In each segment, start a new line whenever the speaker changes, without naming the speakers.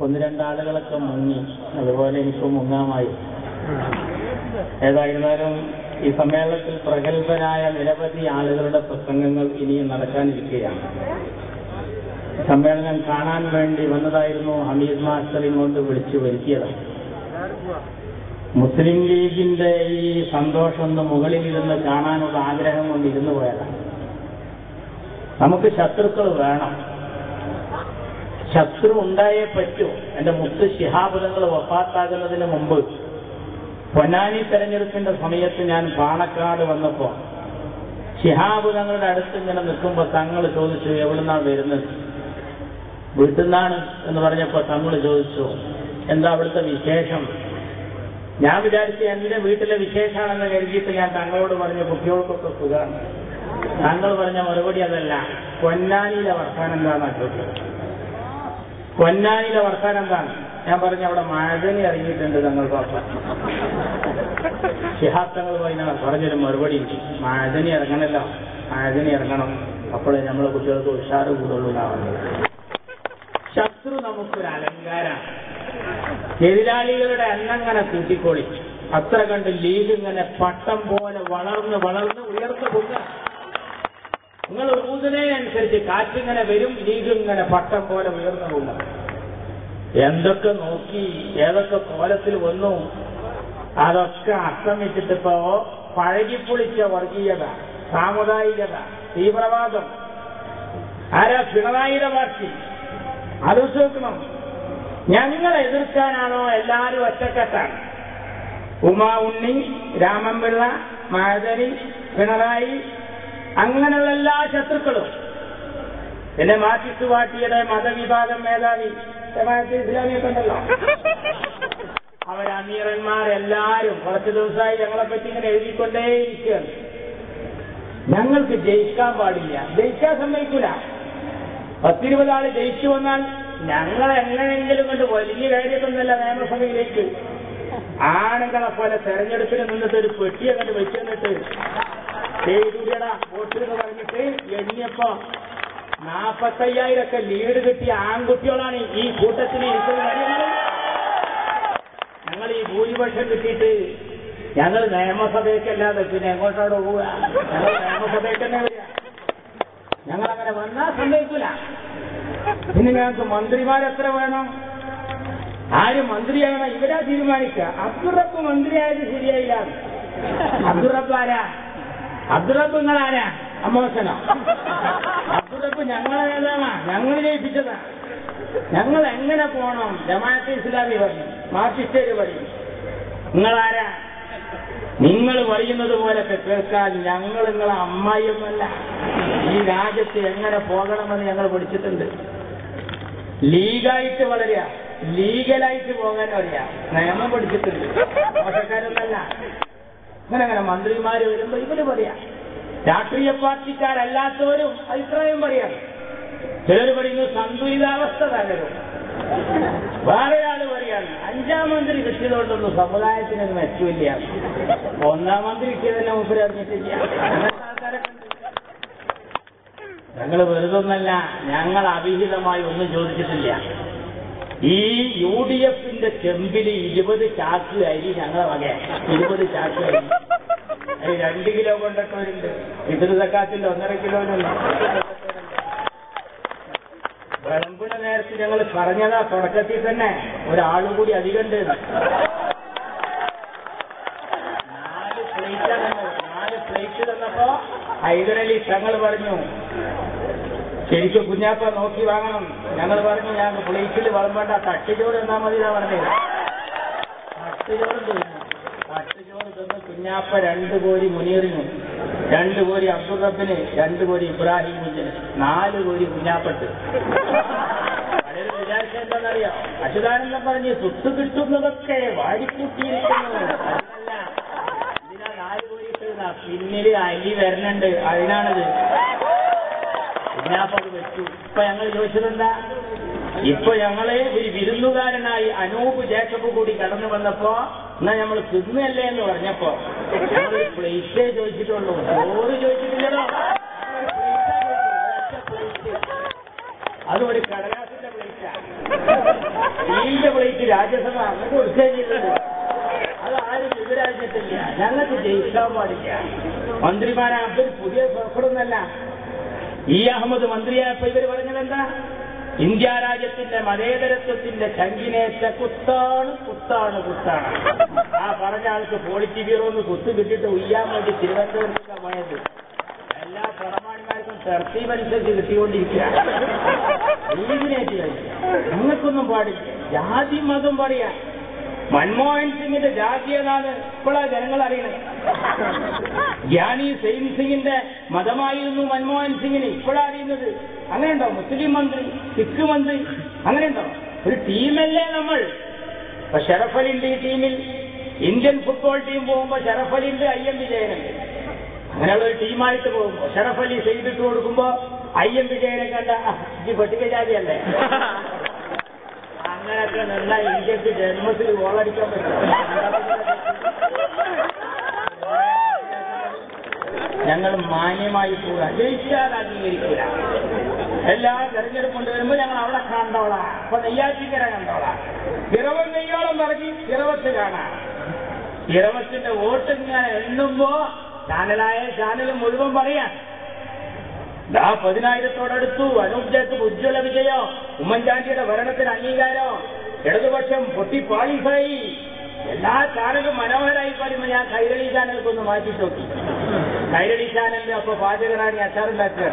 ഒന്ന് രണ്ടാളുകളൊക്കെ മുങ്ങി, അതുപോലെ എനിക്ക് മുങ്ങാമായി. ഏതായിരുന്നാലും ഈ സമ്മേളനത്തിൽ പ്രഗത്ഭരായ നിരവധി ആളുകളുടെ പ്രസംഗങ്ങൾ ഇനിയും നടക്കാനിരിക്കുകയാണ്. സമ്മേളനം കാണാൻ വേണ്ടി വന്നതായിരുന്നു. ഹമീദ് മാസ്റ്ററിനെ കൊണ്ട് വിളിച്ചു വരുത്തിയതാണ്. മുസ്ലിം ലീഗിന്റെ ഈ സന്തോഷം ഒന്ന് മുകളിലിരുന്ന് കാണാനുള്ള ആഗ്രഹം കൊണ്ട് ഇരുന്നു പോയതാണ്. നമുക്ക് ശത്രുക്കൾ വേണം, ശത്രു ഉണ്ടായേ പറ്റൂ. എന്റെ മുത്ത് ശിഹാബ് തങ്ങൾ വഫാത്താകുന്നതിന് മുമ്പ് പൊന്നാനി തെരഞ്ഞെടുപ്പിന്റെ സമയത്ത് ഞാൻ പാണക്കാട് വന്നപ്പോ ശിഹാബ് തങ്ങളുടെ അടുത്ത് ഇങ്ങനെ നിൽക്കുമ്പോ തങ്ങൾ ചോദിച്ചു, എവിടുന്നാണ് വരുന്നത്? വീട്ടിൽ നിന്നാണ് എന്ന് പറഞ്ഞപ്പോ തങ്ങൾ ചോദിച്ചു, എന്താ അവിടുത്തെ വിശേഷം? ഞാൻ വിചാരിച്ചു എന്റെ വീട്ടിലെ വിശേഷമാണെന്ന് കരുതിയിട്ട് ഞാൻ തങ്ങളോട് പറഞ്ഞു, കുട്ടികൾക്കൊക്കെ സുഖമാണ്. താങ്കൾ പറഞ്ഞ മറുപടി അതല്ല, പൊന്നാനിയിലെ വർത്താനം എന്താണെന്നാ ചോദിച്ചത്. പൊന്നാനിയിലെ വർത്താനം എന്താണ്? ഞാൻ പറഞ്ഞു, അവിടെ മഴനി ഇറങ്ങിയിട്ടുണ്ട് തങ്ങൾ പാപ്പ. ശിഹാബ് തങ്ങൾ പറഞ്ഞൊരു മറുപടി ഉണ്ട്, മഴനി ഇറങ്ങണല്ലോ, മഴനി ഇറങ്ങണം, അപ്പോഴേ നമ്മളെ കുട്ടികൾക്ക് ഉഷാറ് കൂടുതലുള്ളൂ. ശത്രു നമുക്കൊരു അലങ്കാരമാണ്. എതിരാളികളുടെ എണ്ണങ്ങനെ കൂട്ടിക്കോളി. അത്ര കണ്ട് ലീഗ് ഇങ്ങനെ പട്ടം പോലെ വളർന്ന് വളർന്ന് ഉയർന്നു പോകുക. നിങ്ങൾ ഊതുന്നതിനനുസരിച്ച് കാറ്റിങ്ങനെ വരും, ലീഗ് ഇങ്ങനെ പട്ടം പോലെ ഉയർന്നു പോകുക. എന്തൊക്കെ നോക്കി ഏതൊക്കെ കോലത്തിൽ വന്നു, അതൊക്കെ അസ്തമിച്ചിട്ടിപ്പോ പഴകിപ്പൊളിച്ച വർഗീയത, സാമുദായികത, തീവ്രവാദം. ആരാ? പിണറായിയുടെ പാർട്ടി. ആലോചിച്ച് നോക്കണം. ഞങ്ങളെ എതിർക്കാനാണോ എല്ലാവരും ഒറ്റക്കെട്ടാണ്? ഉമാ ഉണ്ണി, രാമൻപിള്ള, മഹദനി, പിണറായി, അങ്ങനെയുള്ള എല്ലാ ശത്രുക്കളും. പിന്നെ മാർക്സിസ്റ്റ് പാർട്ടിയുടെ മതവിഭാഗം മേധാവി ജമാഅത്തെ ഇസ്ലാമിയൊക്കെ ഉണ്ടല്ലോ, അവരമീറന്മാരെല്ലാരും കുറച്ച് ദിവസമായി ഞങ്ങളെ പറ്റി ഇങ്ങനെ എഴുതിക്കൊണ്ടേയിരിക്കുകയാണ്. ഞങ്ങൾക്ക് ജയിക്കാൻ പാടില്ല, ജയിക്കാൻ സമ്മതിക്കൂല. 10-20 ആള് ജയിച്ചു വന്നാൽ ഞങ്ങളെ എങ്ങനെയെങ്കിലും കൊണ്ട് വലിയ കാര്യമൊന്നുമല്ല നിയമസഭയിലേക്ക്. ആണുങ്ങളെ പോലെ തെരഞ്ഞെടുപ്പിന് നിന്നിട്ട് ഒരു പെട്ടിയെ കണ്ട് വെച്ച് തന്നിട്ട് ചെയ്തൂടാ വോട്ട് എന്ന് പറഞ്ഞിട്ട് എണ്ണിയപ്പോ 45,000 ലീഡ് കിട്ടിയ ആൺകുട്ടികളാണ് ഈ കൂട്ടത്തിൽ ഇരിക്കുന്നത്. ഞങ്ങൾ ഈ ഭൂരിപക്ഷം കിട്ടിയിട്ട് ഞങ്ങൾ നിയമസഭയ്ക്കല്ലാതെ പിന്നെ എങ്ങോട്ടോടെ പോവുക? ഞങ്ങൾ നിയമസഭയ്ക്ക് തന്നെ വരിക. ഞങ്ങളങ്ങനെ വന്നാൽ സമ്മതിക്കൂല. പിന്നെ ഞങ്ങൾക്ക് മന്ത്രിമാരെത്ര വേണം? ആര് മന്ത്രിയാകണം? ഇവരാ തീരുമാനിക്കുക. അബ്ദുറബ്ബ് മന്ത്രിയായത് ശരിയായില്ല. അബ്ദുറബ്ബ് ആരാ? അബ്ദുറബ്ബ് നിങ്ങളാരാ? അമ്മോശനോ? അബ്ദുറബ്ബ് ഞങ്ങളെ നേതാവാ, ഞങ്ങൾ ജയിപ്പിച്ചതാ. ഞങ്ങൾ എങ്ങനെ പോണം? ജമാഅത്തെ ഇസ്ലാമി പറയും, മാർക്സിസ്റ്റുകാർ പറയും. നിങ്ങളാരാ? നിങ്ങൾ പറയുന്നത് പോലൊക്കെ കേൾക്കാൻ ഞങ്ങൾ നിങ്ങളെ അമ്മായിയൊന്നുമല്ല. ഈ രാജ്യത്ത് എങ്ങനെ പോകണമെന്ന് ഞങ്ങൾ പഠിച്ചിട്ടുണ്ട്. ലീഗായിട്ട് വളരുക, ലീഗലായിട്ട് പോകാൻ അറിയാം, നിയമം പഠിച്ചിട്ടുണ്ട്. മോശക്കാരൊന്നല്ല. അങ്ങനെ മന്ത്രിമാര് വരുമ്പോ ഇവര് പറയാം. രാഷ്ട്രീയ പാർട്ടിക്കാരല്ലാത്തവരും അഭിപ്രായം പറയാം. ചിലർ പറയുന്നു സന്തുലിതാവസ്ഥ തകരും. വേറൊരാള് പറയാണ് 5-ാം മന്ത്രി കിട്ടിയതുകൊണ്ടൊന്നും സമുദായത്തിനൊന്നും മെച്ചമില്ല. 1-ാം മന്ത്രി കിട്ടിയതന്നെ മുമ്പ് അറിഞ്ഞിട്ടില്ല. അങ്ങനത്തെ ആൾക്കാരൊക്കെ ഉണ്ട്. ഞങ്ങൾ വെറുതൊന്നല്ല, ഞങ്ങൾ അവിഹിതമായി ഒന്നും ചോദിച്ചിട്ടില്ല. ഈ UDFന്റെ ചെമ്പിൽ 20 ചാക്ക് അരി ഞങ്ങളെ വക. 20 ചാക്ക് അരി 2 കിലോ കൊണ്ടിട്ടവരുണ്ട്. ഫിത്ർ സക്കാത്തിന്റെ 1.5 കിലോനുള്ള വിളമ്പുന്ന നേരത്ത് ഞങ്ങൾ പറഞ്ഞതാ തുടക്കത്തിൽ തന്നെ, ഒരാളും കൂടി അധികമുണ്ട്. 4 പ്ലേറ്റ് തന്നപ്പോ ഹൈദരലി തങ്ങൾ പറഞ്ഞു, ശരിക്കും കുഞ്ഞാപ്പ നോക്കി വാങ്ങണം. ഞങ്ങൾ പറഞ്ഞു, ഞങ്ങൾക്ക് പ്ലേറ്റിൽ വിളമ്പേണ്ട, തട്ടുചോറ് എന്നാ മതി എന്നാ പറഞ്ഞത്. തട്ടുചോറ് തിന്നു. തട്ടുചോറ് തിന്ന് കുഞ്ഞാപ്പ 2 കോരി മുനീറിന്, 2 കോരി അബ്ദുറബ്ബിന്, 2 കോരി ഇബ്രാഹിം കുഞ്ഞിന്, 4 കോരി കുഞ്ഞാപ്പട്ട്. പലരും വിചാരിച്ച എന്താണെന്നറിയാം? അച്യുതാനന്ദൻ പറഞ്ഞ് സുത്ത് കിട്ടുന്നതൊക്കെ വാരിക്കൂട്ടിയിരിക്കുന്നു. അതല്ല, ഇതിനാ 4 കോരി ഇട്ടുന്ന പിന്നില് അരി വരണുണ്ട്, അതിനാണത്. കുഞ്ഞാപ്പത് വെച്ചു. ഇപ്പൊ ഞങ്ങൾ ചോദിച്ചതെന്താ? ഇപ്പൊ ഞങ്ങള് ഒരു വിരുന്നുകാരനായി അനൂപ് ജേക്കബ് കൂടി കടന്നു വന്നപ്പോ എന്നാ നമ്മൾ തിന്നല്ലേ എന്ന് പറഞ്ഞപ്പോ ഞങ്ങൾ പ്ലേറ്റേ ചോദിച്ചിട്ടുള്ളൂ, ചോറ് ചോദിച്ചിട്ടില്ലല്ലോ. അതും ഒരു കടലാസിന്റെ പ്ലേറ്റാണ്. സ്റ്റീലിന്റെ പ്ലേറ്റ് രാജ്യസഭ അങ്ങനെ കൊടുക്കുകയും ചെയ്തത്. അത് ആരും എതിരാഞ്ഞിട്ടില്ല. ഞങ്ങൾക്ക് ജയിക്കാൻ പാടില്ല. മന്ത്രിമാരാകുമ്പോൾ പുതിയ പുറപ്പെടുന്നല്ല. ഇ അഹമ്മദ് മന്ത്രിയായപ്പോ ഇവർ പറഞ്ഞതെന്താ? ഇന്ത്യ രാജ്യത്തിന്റെ മതേതരത്വത്തിന്റെ ചങ്കിനേറ്റ കുത്താണ് കുത്താണ് കുത്താണ്. ആ പറഞ്ഞ ആൾക്ക് പോളിറ്റി ബ്യൂറോന്ന് കുത്തു കിട്ടിയിട്ട് ഉയ്യാൻ വേണ്ടി തിരുവനന്തപുരത്തൊക്കെ പോയത്. എല്ലാ പ്രമാണിമാർക്കും തർത്തീവനുസരിച്ച് കിട്ടിക്കൊണ്ടിരിക്കുക. ലീഗിനേറ്റ് കഴിക്കുക. ഞങ്ങൾക്കൊന്നും പാടില്ല. ജാതി മതം പറയാ. മൻമോഹൻ സിംഗിന്റെ ജാതി ഏതാണ് ഇപ്പോഴാണ് ജനങ്ങൾ അറിയണത്. ഗ്യാനി സെയിം സിംഗിന്റെ മതമായിരുന്നു മൻമോഹൻ സിംഗിന് ഇപ്പോഴാണ് അറിയുന്നത്. അങ്ങനെയുണ്ടോ? മുസ്ലിം മന്ത്രി, സിഖ് മന്ത്രി, അങ്ങനെയുണ്ടോ? ഒരു ടീമല്ലേ നമ്മൾ. ഇപ്പൊ ഷറഫ് അലിന്റെ ഈ ടീമിൽ ഇന്ത്യൻ ഫുട്ബോൾ ടീം പോകുമ്പോ ഷറഫ് അലിന്റെ IM വിജയനുണ്ട്. അങ്ങനെയുള്ള ഒരു ടീമായിട്ട് പോകുമ്പോ ഷറഫ് അലി ചെയ്തിട്ട് കൊടുക്കുമ്പോ IM വിജയനെ കണ്ട ഈ പട്ടികജാതിയല്ലേ. അങ്ങനെയൊക്കെ നിന്നാൽ ഇന്ത്യക്ക് ജന്മത്തിൽ ഗോളടിക്കാൻ പറ്റും. ഞങ്ങൾ മാന്യമായി പോവുക. ജയിച്ചാൽ അംഗീകരിക്കൂല. എല്ലാ തെരഞ്ഞെടുപ്പ് കൊണ്ടുവരുമ്പോൾ ഞങ്ങൾ അവിടെ കണ്ടോളാം. അപ്പൊ നെയ്യാറ്റിക്കര കണ്ടോളാം. പിറവം നെയ്യോളം പറഞ്ഞ് പിറവത്ത് കാണാം. പിറവത്തിന്റെ വോട്ട് ഇങ്ങനെ എണ്ണുമ്പോ ചാനലായ ചാനൽ മുഴുവൻ പറയാൻ 10,000-ഓടടുത്തു. അനൂപ് ജേക്കബ് ഉജ്ജ്വല വിജയോ, ഉമ്മൻചാണ്ടിയുടെ ഭരണത്തിന് അംഗീകാരോ, ഇടതുപക്ഷം പൊട്ടിപ്പാളിസായി. എല്ലാ ചാനലും മനോഹരമായി പറയുമ്പോൾ ഞാൻ കൈരളി ചാനൽക്കൊന്ന് മാറ്റി നോക്കി. കൈരളി ചാനലിന്റെ അപ്പൊ പാചകറാണി അച്ചാറുണ്ടാക്കുക.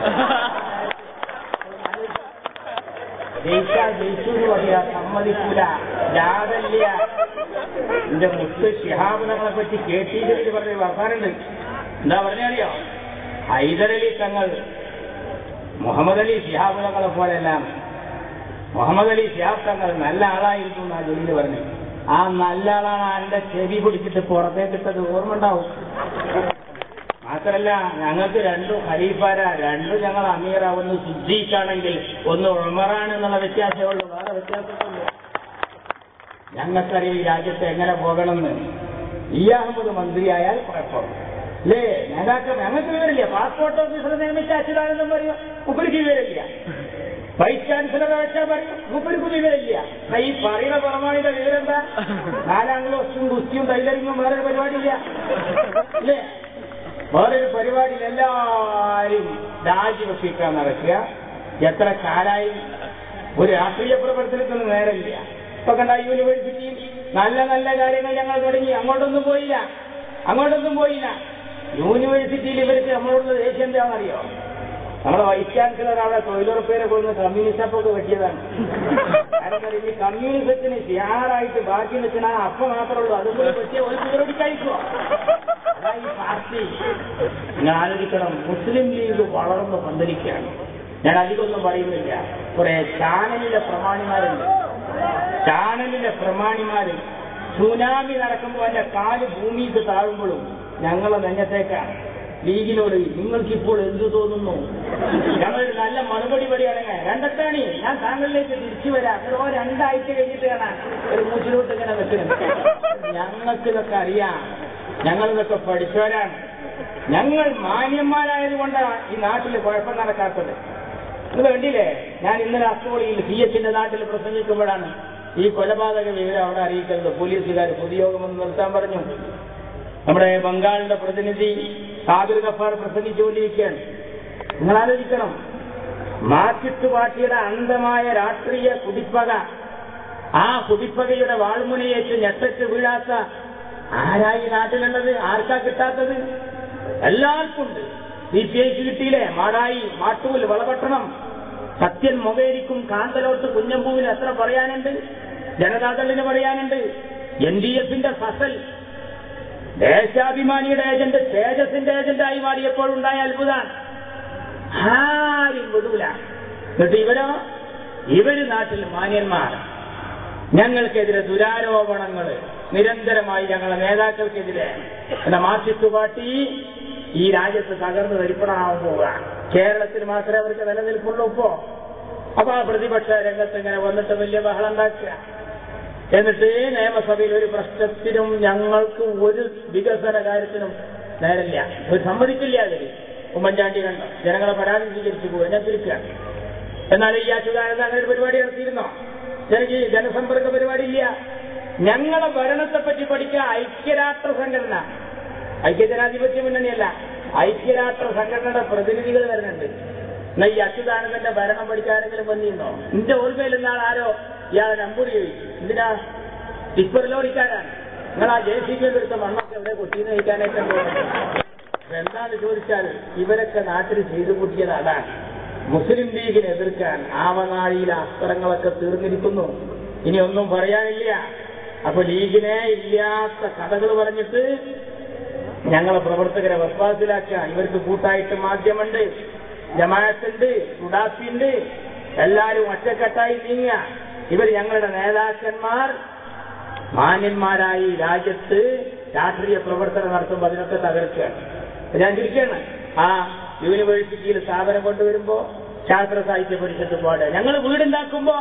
ജയിച്ചാൽ ജയിച്ചു എന്ന് പറയാ. സമ്മതിക്കൂല. ജാതല്ല. എന്റെ മുത്ത് ശിഹാബുദങ്ങളെ പറ്റി കേട്ടീകരിച്ച് പറഞ്ഞ വർത്താനുണ്ട്. എന്താ പറഞ്ഞറിയോ? ഹൈദരലി തങ്ങൾ മുഹമ്മദ് അലി ശിഹാബ് തങ്ങളെ പോലെയല്ല. മുഹമ്മദ് അലി ശിഹാബ് തങ്ങൾ നല്ല ആളായിരുന്നു എന്നാ ജലീല് പറഞ്ഞു. ആ നല്ല ആളാണ് എന്റെ ചെവി പിടിച്ചിട്ട് പുറത്തേക്കിട്ടത്. ഓർമ്മ ഉണ്ടാവും. മാത്രല്ല ഞങ്ങൾക്ക് രണ്ടും ഖലീഫാര, രണ്ടും ഞങ്ങൾ അമീറ. ഒന്ന് സിദ്ദീഖാണെങ്കിൽ ഒന്ന് ഉമറാണ് എന്നുള്ള വ്യത്യാസമേ ഉള്ളൂ. വേറെ വ്യത്യാസമൊന്നുമില്ല. ഞങ്ങൾക്കറിയാം ഈ രാജ്യത്ത് എങ്ങനെ പോകണമെന്ന്. ഇ അഹമ്മദ് മന്ത്രിയായാൽ കുഴപ്പം അല്ലേ? ഞങ്ങൾക്ക് വിവരമില്ല. പാസ്പോർട്ട് ഓഫീസറെ നിയമിച്ച അച്യുതാനന്ദൻ പറയും മുപ്പർക്ക് വിവരമില്ല. വൈസ് ചാൻസലറെ വെച്ചാൽ പറയും മുപ്പർക്ക് വിവരമില്ല. ഈ പറയുന്ന പ്രമാണിയുടെ വിവരം എന്താ? 4ാം ക്ലാസും ഗുസ്തിയും ടൈലറിങ്ങും വേറൊരു പരിപാടിയില്ല അല്ലേ? വേറൊരു പരിപാടിയിൽ എല്ലാവരും രാജിവെപ്പിക്കാൻ നടക്കുക. എത്ര കാലായി ഒരു രാഷ്ട്രീയ പ്രവർത്തനത്തിന് നേരമില്ല. ഇപ്പൊ കണ്ട യൂണിവേഴ്സിറ്റിയിൽ നല്ല നല്ല കാര്യങ്ങൾ ഞങ്ങൾ തുടങ്ങി. അങ്ങോട്ടൊന്നും പോയില്ല. യൂണിവേഴ്സിറ്റിയിൽ ഇവർക്ക് നമ്മളോടുള്ള ദേഷ്യം എന്താണെന്നറിയോ? നമ്മുടെ വൈസ് ചാൻസലർ അവിടെ തൊഴിലുറപ്പേരെ കൊണ്ടുവന്ന് കമ്മ്യൂണിസ്റ്റ് അപ്പൊക്കെ വെട്ടിയതാണ്. കാരണം ഈ കമ്മ്യൂണിസത്തിന് ഷെയറായിട്ട് ബാക്കി നിൽക്കണ അപ്പം മാത്രമേ ഉള്ളൂ. അതുപോലെ പറ്റിയ ഒരു തീവ്രടി കഴിക്കുമോ? അതാ ഈ പാർട്ടി. നിങ്ങൾ ആലോചിക്കണം. മുസ്ലിം ലീഗ് വളർന്ന് പന്തലിക്കുകയാണ്. ഞാൻ അധികമൊന്നും പറയുന്നില്ല. കുറെ ചാനലിലെ പ്രമാണിമാര് സുനാമി നടക്കുമ്പോൾ എന്റെ കാല് ഭൂമിക്ക് താഴുമ്പോഴും ഞങ്ങളെ നെഞ്ഞത്തേക്കാണ്. ലീഗിനോട് നിങ്ങൾക്കിപ്പോൾ എന്തു തോന്നുന്നു? ഞങ്ങളൊരു നല്ല മറുപടി പറയുകയാണെങ്കിൽ രണ്ടത്താണി ഞാൻ താങ്കളിലേക്ക് തിരിച്ചു വരാം. 2 ആഴ്ച കഴിഞ്ഞിട്ട് കാണാൻ ഒരു മൂച്ചിലോട്ട് ഇങ്ങനെ വെക്കുന്നത്. ഞങ്ങൾക്ക് ഇതൊക്കെ അറിയാം. ഞങ്ങളിതൊക്കെ പഠിച്ചവരാണ്. ഞങ്ങൾ മാന്യന്മാരായതുകൊണ്ടാണ് ഈ നാട്ടിൽ കുഴപ്പം നടക്കാത്തത്. ഇത് കണ്ടില്ലേ? ഞാൻ ഇന്നലെ അസ്തോളിയിൽ CHന്റെ നാട്ടിൽ പ്രസംഗിക്കുമ്പോഴാണ് ഈ കൊലപാതക വിവരം അവിടെ അറിയിക്കുന്നത്. പോലീസുകാർ പൊതുയോഗമൊന്ന് നിർത്താൻ പറഞ്ഞു. നമ്മുടെ ബംഗാളിന്റെ പ്രതിനിധി സാബിർ ഗഫാർ പ്രസംഗിച്ചുകൊണ്ടിരിക്കുകയാണ്. നിങ്ങൾ ആലോചിക്കണം. മാർക്സിസ്റ്റ് പാർട്ടിയുടെ അന്ധമായ രാഷ്ട്രീയ കുടിപ്പക, ആ കുടിപ്പകയുടെ വാൾമുനയേറ്റ് ഞെട്ടറ്റ് വീഴാത്ത ആരായി നാട്ടിലുള്ളത്? ആർക്കാ കിട്ടാത്തത്? എല്ലാവർക്കും ഉണ്ട്. CPIക്ക് കിട്ടിയില്ലേ? മാടായി, മാട്ടൂൽ, വളപട്ടണം, സത്യൻ മൊകേരിക്കും കാന്തലോട്ട് കുഞ്ഞമ്പൂവിന് എത്ര പറയാനുണ്ട്? ജനതാദളിന് പറയാനുണ്ട്. NDFന്റെ ഫസൽ ദേശാഭിമാനിയുടെ ഏജന്റ് തേജസിന്റെ ഏജന്റായി മാറിയപ്പോഴുണ്ടായ അത്ഭുതമാണ്. ആരും വിടൂല. എന്നിട്ട് ഇവര് നാട്ടിൽ മാന്യന്മാർ. ഞങ്ങൾക്കെതിരെ ദുരാരോപണങ്ങൾ നിരന്തരമായി ഞങ്ങളുടെ നേതാക്കൾക്കെതിരെ. എന്ന മാർക്സിസ്റ്റ് പാർട്ടി ഈ രാജ്യത്ത് തകർന്ന് തരിപ്പണമാവാൻ പോവുക. കേരളത്തിൽ മാത്രമേ അവർക്ക് നിലനിൽപ്പുള്ളൂ ഇപ്പോ. അപ്പൊ ആ പ്രതിപക്ഷ രംഗത്ത് ഇങ്ങനെ വന്നിട്ട് വലിയ ബഹളം ഉണ്ടാക്കുക. എന്നിട്ട് നിയമസഭയിൽ ഒരു പ്രശ്നത്തിനും ഞങ്ങൾക്ക് ഒരു വികസന കാര്യത്തിനും നേരില്ല. ഒരു സമ്മതിക്കില്ല. അതിൽ ഉമ്മൻചാണ്ടി കണ്ടോ? ജനങ്ങളെ പരാതി സ്വീകരിച്ചു പോവുക. ഞാൻ തിരിക്കുകയാണ്. എന്നാൽ ഈ അച്യുതാനന്ദ അങ്ങനെ ഒരു പരിപാടി നടത്തിയിരുന്നോ? എനിക്ക് ജനസമ്പർക്ക പരിപാടി ഇല്ല. ഞങ്ങളെ ഭരണത്തെപ്പറ്റി പഠിക്കുക ഐക്യരാഷ്ട്ര സംഘടന, ഐക്യജനാധിപത്യ മുന്നണിയല്ല, ഐക്യരാഷ്ട്ര സംഘടനയുടെ പ്രതിനിധികൾ വരുന്നുണ്ട്. എന്നാ ഈ അച്യുതാനന്ദന്റെ ഭരണം പഠിക്കാനെങ്കിലും വന്നിരുന്നോ? എന്റെ ഓർമ്മയിൽ എന്നാൽ ആരോ ഇയാളെ നമ്പൂരി ചോദിച്ചു, എന്തിനാ ടിപ്പർ ലോറിക്കാരാണ് നിങ്ങൾ ആ JCB എടുത്ത മണ്ണൊക്കെ എവിടെ കൊട്ടിന്ന് കഴിക്കാനായിട്ട് എന്താന്ന് ചോദിച്ചാൽ ഇവരൊക്കെ നാട്ടിൽ ചെയ്തു കൂട്ടിയത് അതാണ്. മുസ്ലിം ലീഗിനെ എതിർക്കാൻ ആവനാഴിയിലെ അസ്ത്രങ്ങളൊക്കെ തീർന്നിരിക്കുന്നു. ഇനി ഒന്നും പറയാനില്ല. അപ്പൊ ലീഗിനെ ഇല്ലാത്ത കഥകൾ പറഞ്ഞിട്ട് ഞങ്ങളെ പ്രവർത്തകരെ വസ്വാസിലാക്കുക. ഇവർക്ക് കൂട്ടായിട്ട് മാധ്യമമുണ്ട്, ജമാഅത്തുണ്ട്, സുഡാഫിയുണ്ട്, എല്ലാവരും ഒറ്റക്കെട്ടായി നീങ്ങുക. ഇവർ ഞങ്ങളുടെ നേതാക്കന്മാർ മാന്യന്മാരായി രാജ്യത്ത് രാഷ്ട്രീയ പ്രവർത്തനം നടത്തുമ്പോൾ അതിനൊക്കെ തകർക്കുകയാണ്. ഞാൻ ചിരിക്കുകയാണ്. ആ യൂണിവേഴ്സിറ്റിയിൽ സ്ഥാപനം കൊണ്ടുവരുമ്പോ ശാസ്ത്ര സാഹിത്യ പരിഷത്ത് പാട് ഞങ്ങൾ വീടുണ്ടാക്കുമ്പോ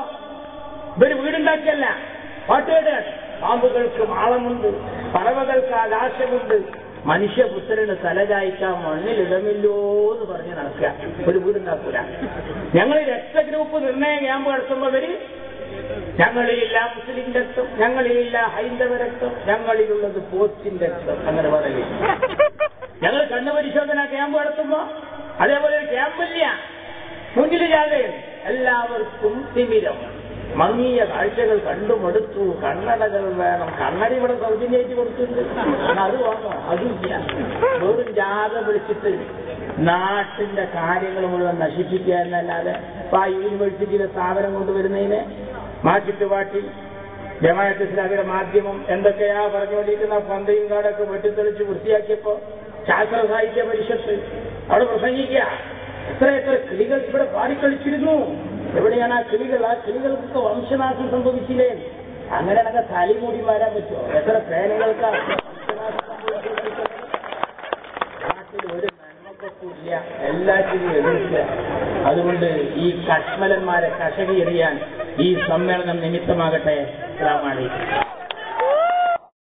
ഇവര് വീടുണ്ടാക്കിയല്ല, പാട്ടുകേടാണ്. പാമ്പുകൾക്ക് മാളമുണ്ട്, പറവകൾക്ക് ആകാശമുണ്ട്, മനുഷ്യപുത്രന് തലചായ്ക്കാൻ മണ്ണിലിടമില്ലോ എന്ന് പറഞ്ഞ് നടക്കുക. ഒരു വീടുണ്ടാക്കൂല. ഞങ്ങൾ രക്തഗ്രൂപ്പ് നിർണയ ക്യാമ്പ് നടത്തുമ്പോ ഇവര് ഞങ്ങളിലില്ല മുസ്ലിം രക്തം, ഞങ്ങളിലില്ല ഹൈന്ദവ രക്തം, ഞങ്ങളിലുള്ളത് പോസ്റ്റിന്റെ രക്തം അങ്ങനെ പറയും. ഞങ്ങൾ കണ്ണുപരിശോധന ക്യാമ്പ് നടത്തുമ്പോ അതേപോലെ ഒരു ക്യാമ്പില്ല, മുന്നിൽ ജാഥയും എല്ലാവർക്കും തിമിരം, മങ്ങിയ കാഴ്ചകൾ കണ്ടുമടുത്തു, കണ്ണടകൾ വേണം. കണ്ണട ഇവിടെ സൗജന്യമായിട്ട് കൊടുത്തിട്ടുണ്ട്, അത് വേണോ? അതുമില്ല. വെറും ജാഥ വിളിച്ചിട്ട് നാട്ടിന്റെ കാര്യങ്ങൾ മുഴുവൻ നശിപ്പിക്കുക എന്നല്ലാതെ ഇപ്പൊ ആ യൂണിവേഴ്സിറ്റിയിലെ സ്ഥാപനം കൊണ്ടുവരുന്നതിനെ മാറ്റിട്ട് പാട്ടി ജമാഅത്ത് ഇസ്ലാമിയുടെ മാധ്യമം എന്തൊക്കെയാ പറഞ്ഞുകൊണ്ടിരിക്കുന്ന പന്തയും കാടൊക്കെ വെട്ടിത്തെളിച്ച് വൃത്തിയാക്കിയപ്പോ ശാസ്ത്ര സാഹിത്യ പരിഷത്ത് അവിടെ പ്രസംഗിക്കുക. എത്ര കിളികൾ ഇവിടെ പാടിക്കളിച്ചിരുന്നു. എവിടെയാണ് ആ കിളികൾ? ആ കിളികൾക്കൊക്കെ വംശനാശം സംഭവിച്ചില്ലേ? അങ്ങനെയൊക്കെ തലിമൂടി മാറാൻ പറ്റുമോ? എത്ര പേനകൾക്കാണ് വംശനാശം സംഭവിച്ചിരിക്കുന്നത്? നാട്ടിൽ ഒരു നന്മക്കൊപ്പില്ല, എല്ലാറ്റിനും എതിർക്കുക. അതുകൊണ്ട് ഈ കശ്മലന്മാരെ കഷകി എറിയാൻ ഈ സമ്മേളനം നിമിത്തമാകട്ടെ. അസ്സലാമു അലൈക്കും.